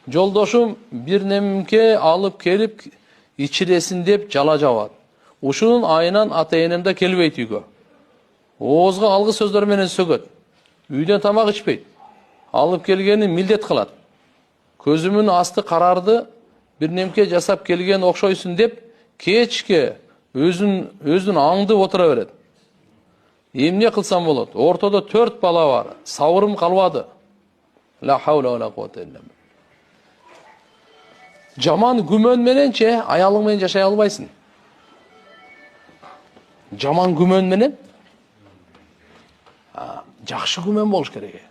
Жолдошум бир немке алып келип ичиресин деп жала жабат. Ушунун айынан ата-энем да келбейт үйгө. Оозго алгы сөздөр менен сөгөт. Үйдөн тамак ичпейт. Алып келгенин милдет кылат. Көзүмүн асты карарды, бир немке жасап келген окшойсуң деп кечке өзүн аңдып отура берет. Эмне кылсам болот? Ортодо 4 бала бар. Сабырым калбады. Ла хаула ва ла куввата илля билlah. Жаман күмөн мененче аялың менен жашай албайсың. Жаман күмөн менен жакшы күмөн болуш керек.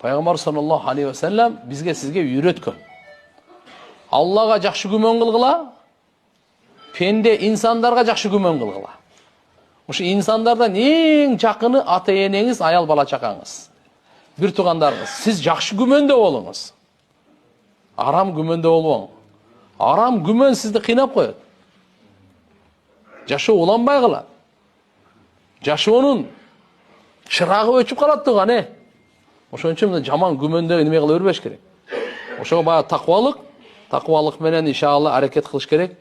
Пайгамбар саллаллаху алейхи ва саллям бизге сизге үйрөткөн. Аллага жакшы күмөн кылгыла, пенде инсандарга жакшы күмөн кылгыла. Ошо инсандардан эң жакыны ата-энеңиз, аял бала чакаңыз, бир туугандарыңыз. Сиз жакшы күмөндө болуңуз. Арам күмөндө болбоң. Арам күмөн сизди кыйнап коет. Жашоо уланбай калат. Жашоонун чырагы өчүп калат туган, Ошон үчүн жаман күмөндө неме кыла бербеш керек. Ошого бая такыбалык менен иншалла аракет кылыш керек.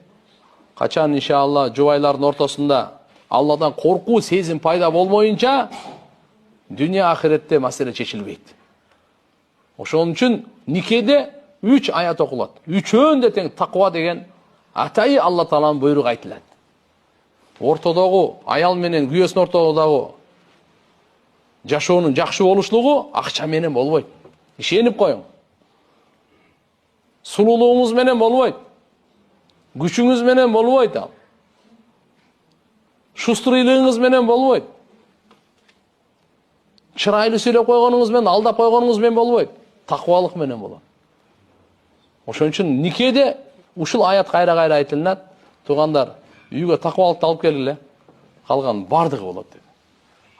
Качан иншалла жубайлардын ортосунда Алладан коркуу сезим пайда болмоюнча дүйнө ахиретте маселе чечилбейт. Ошон үчүн никеде 3 аят окулат. Үчөөндө тең таква деген атайы Алла Тааланын буйругу айтылат. Ортодогу аял менен күйөөсүнүн ортодогу жашоонун жакшы болушлугу акча менен болбойт. Ишенип коюң. Сулуулугуңуз менен болбойт. Күчүңүз менен болбойт ал. Шустуруйлугуңуз менен болбойт. Чырайлуу сүйлөп койгонуңуз менен, алдап койгонуңуз менен болбойт. Таквалык менен болот. Ошон үчүн никеде ушул аят кайра-кайра айтылат. Туугандар, үйгө таквалыкты алып келгиле. Калган бардыгы болот деп.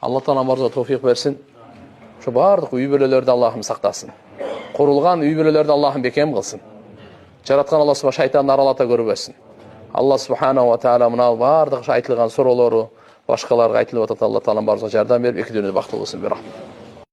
Алла Таала барга товфик берсин. Ошо бардык үй бүлөлөрдү Аллахым сактасын. Курулган үй бүлөлөрдү Аллахым бекем кылсын. Жараткан Алла субхана шайтанды аралата көрбөсүн. Алла субхана ва таала мына бардык айтылган суроолору башкаларга айтылып атат. Алла Таала барыбызга жардам берип, эки дүйнөдө бактылуу болсун.